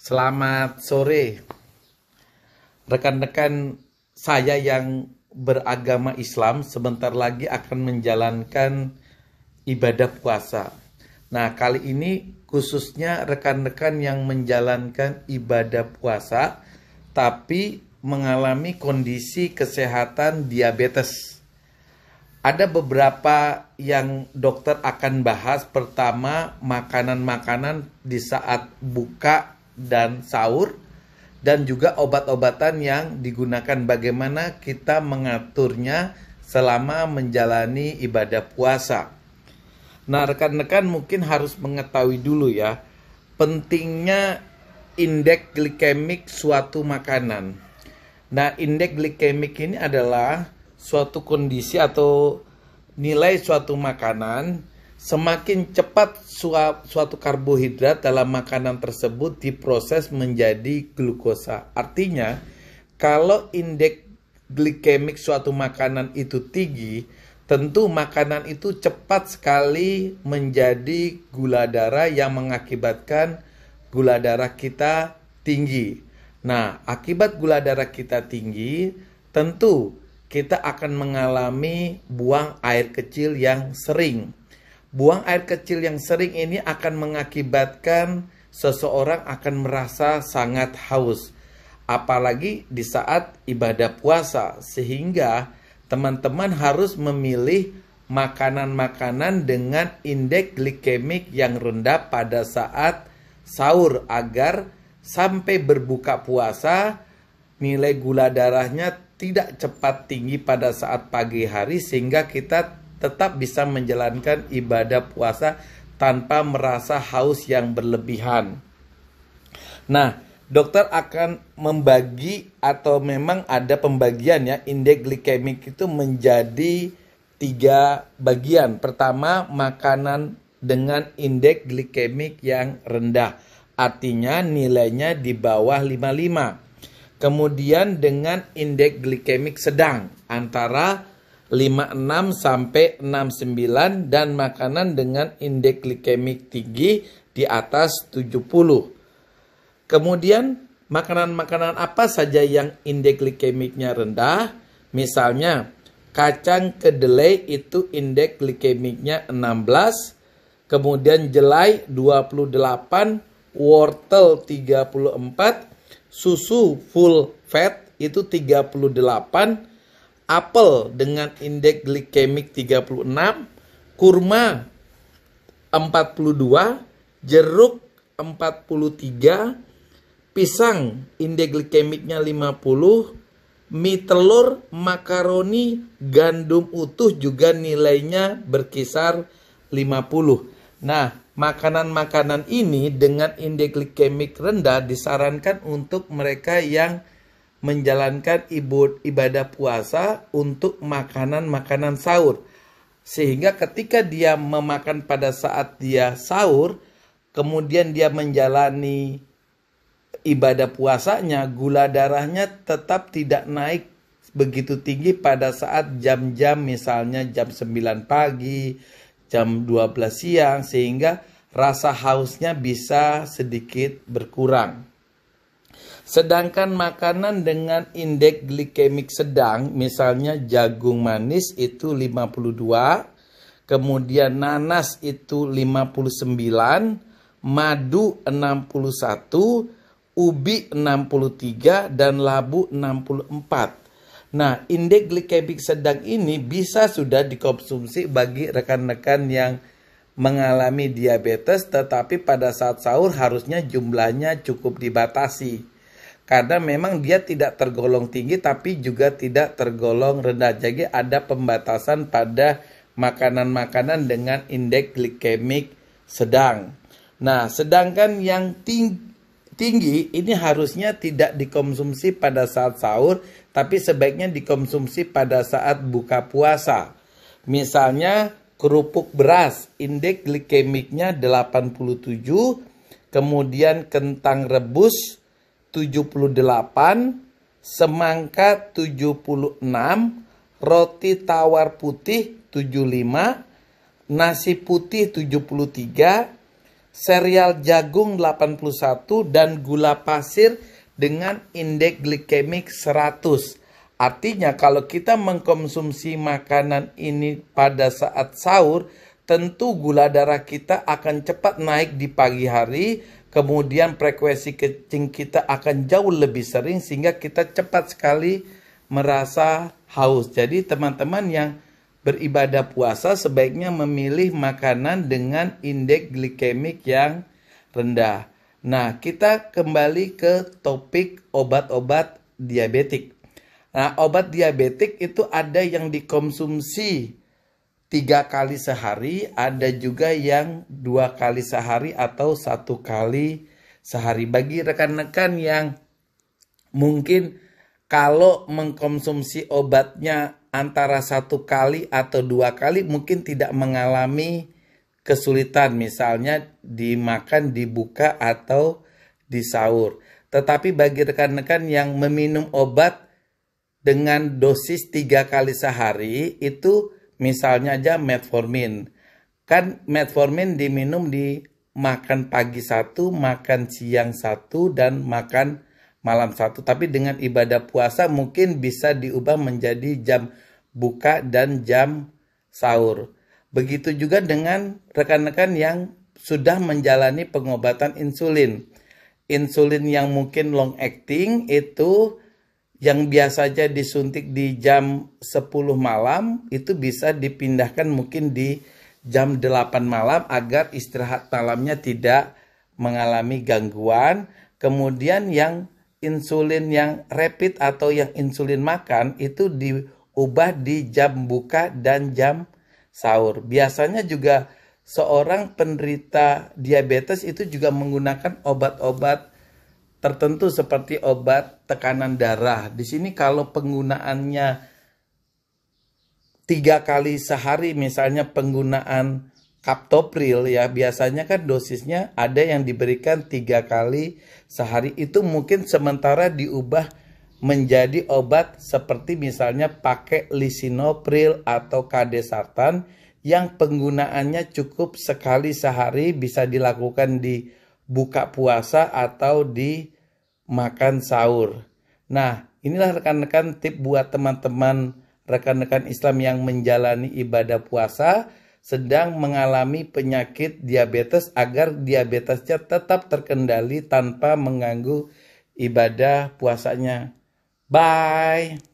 Selamat sore, rekan-rekan saya yang beragama Islam sebentar lagi akan menjalankan ibadah puasa. Nah, kali ini khususnya rekan-rekan yang menjalankan ibadah puasa tapi mengalami kondisi kesehatan diabetes. Ada beberapa yang dokter akan bahas. Pertama, makanan-makanan di saat buka dan sahur, dan juga obat-obatan yang digunakan, bagaimana kita mengaturnya selama menjalani ibadah puasa. Nah, rekan-rekan mungkin harus mengetahui dulu ya, pentingnya indeks glikemik suatu makanan. Nah, indeks glikemik ini adalah suatu kondisi atau nilai suatu makanan. Semakin cepat suatu karbohidrat dalam makanan tersebut diproses menjadi glukosa. Artinya, kalau indeks glikemik suatu makanan itu tinggi, tentu makanan itu cepat sekali menjadi gula darah yang mengakibatkan gula darah kita tinggi. Nah, akibat gula darah kita tinggi, tentu kita akan mengalami buang air kecil yang sering. Buang air kecil yang sering ini akan mengakibatkan seseorang akan merasa sangat haus. Apalagi di saat ibadah puasa. Sehingga teman-teman harus memilih makanan-makanan dengan indeks glikemik yang rendah pada saat sahur. Agar sampai berbuka puasa nilai gula darahnya tidak cepat tinggi pada saat pagi hari. Sehingga kita tetap bisa menjalankan ibadah puasa tanpa merasa haus yang berlebihan. Nah, dokter akan membagi atau memang ada pembagian ya, indeks glikemik itu menjadi 3 bagian. Pertama, makanan dengan indeks glikemik yang rendah. Artinya nilainya di bawah 55. Kemudian dengan indeks glikemik sedang antara 56 sampai 69, dan makanan dengan indeks glikemik tinggi di atas 70. Kemudian makanan-makanan apa saja yang indeks glikemiknya rendah? Misalnya kacang kedelai itu indeks glikemiknya 16, kemudian jelai 28, wortel 34, susu full fat itu 38, apel dengan indeks glikemik 36, kurma 42, jeruk 43, pisang indeks glikemiknya 50, mie telur, makaroni, gandum utuh juga nilainya berkisar 50. Nah, makanan-makanan ini dengan indeks glikemik rendah disarankan untuk mereka yang menjalankan ibadah puasa untuk makanan-makanan sahur. Sehingga ketika dia memakan pada saat dia sahur, kemudian dia menjalani ibadah puasanya, gula darahnya tetap tidak naik begitu tinggi pada saat jam-jam misalnya jam 9 pagi, jam 12 siang, sehingga rasa hausnya bisa sedikit berkurang. Sedangkan makanan dengan indeks glikemik sedang, misalnya jagung manis itu 52, kemudian nanas itu 59, madu 61, ubi 63, dan labu 64. Nah, indeks glikemik sedang ini bisa sudah dikonsumsi bagi rekan-rekan yang mengalami diabetes, tetapi pada saat sahur harusnya jumlahnya cukup dibatasi. Karena memang dia tidak tergolong tinggi tapi juga tidak tergolong rendah. Jadi ada pembatasan pada makanan-makanan dengan indeks glikemik sedang. Nah, sedangkan yang tinggi ini harusnya tidak dikonsumsi pada saat sahur, tapi sebaiknya dikonsumsi pada saat buka puasa. Misalnya kerupuk beras, indeks glikemiknya 87, kemudian kentang rebus 78, semangka 76, roti tawar putih 75, nasi putih 73, sereal jagung 81, dan gula pasir dengan indeks glikemik 100. Artinya kalau kita mengkonsumsi makanan ini pada saat sahur, tentu gula darah kita akan cepat naik di pagi hari, kemudian frekuensi kencing kita akan jauh lebih sering sehingga kita cepat sekali merasa haus. Jadi teman-teman yang beribadah puasa sebaiknya memilih makanan dengan indeks glikemik yang rendah. Nah, kita kembali ke topik obat-obat diabetik. Nah, obat diabetik itu ada yang dikonsumsi 3 kali sehari, ada juga yang 2 kali sehari atau 1 kali sehari. Bagi rekan-rekan yang mungkin kalau mengkonsumsi obatnya antara 1 kali atau 2 kali mungkin tidak mengalami kesulitan, misalnya dimakan, dibuka, atau di sahur. Tetapi bagi rekan-rekan yang meminum obat dengan dosis 3 kali sehari, itu misalnya aja metformin. Kan metformin diminum di makan pagi 1, makan siang 1, dan makan malam 1. Tapi dengan ibadah puasa mungkin bisa diubah menjadi jam buka dan jam sahur. Begitu juga dengan rekan-rekan yang sudah menjalani pengobatan insulin. Insulin yang mungkin long acting itu yang biasanya disuntik di jam 10 malam itu bisa dipindahkan mungkin di jam 8 malam agar istirahat malamnya tidak mengalami gangguan. Kemudian yang insulin yang rapid atau yang insulin makan itu diubah di jam buka dan jam sahur. Biasanya juga seorang penderita diabetes itu juga menggunakan obat-obat tertentu seperti obat tekanan darah. Di sini kalau penggunaannya 3 kali sehari, misalnya penggunaan captopril ya, biasanya kan dosisnya ada yang diberikan 3 kali sehari, itu mungkin sementara diubah menjadi obat seperti misalnya pakai lisinopril atau kadesartan yang penggunaannya cukup sekali sehari, bisa dilakukan di buka puasa atau di makan sahur. Nah, inilah rekan-rekan tip buat teman-teman rekan-rekan Islam yang menjalani ibadah puasa sedang mengalami penyakit diabetes agar diabetesnya tetap terkendali tanpa mengganggu ibadah puasanya. Bye.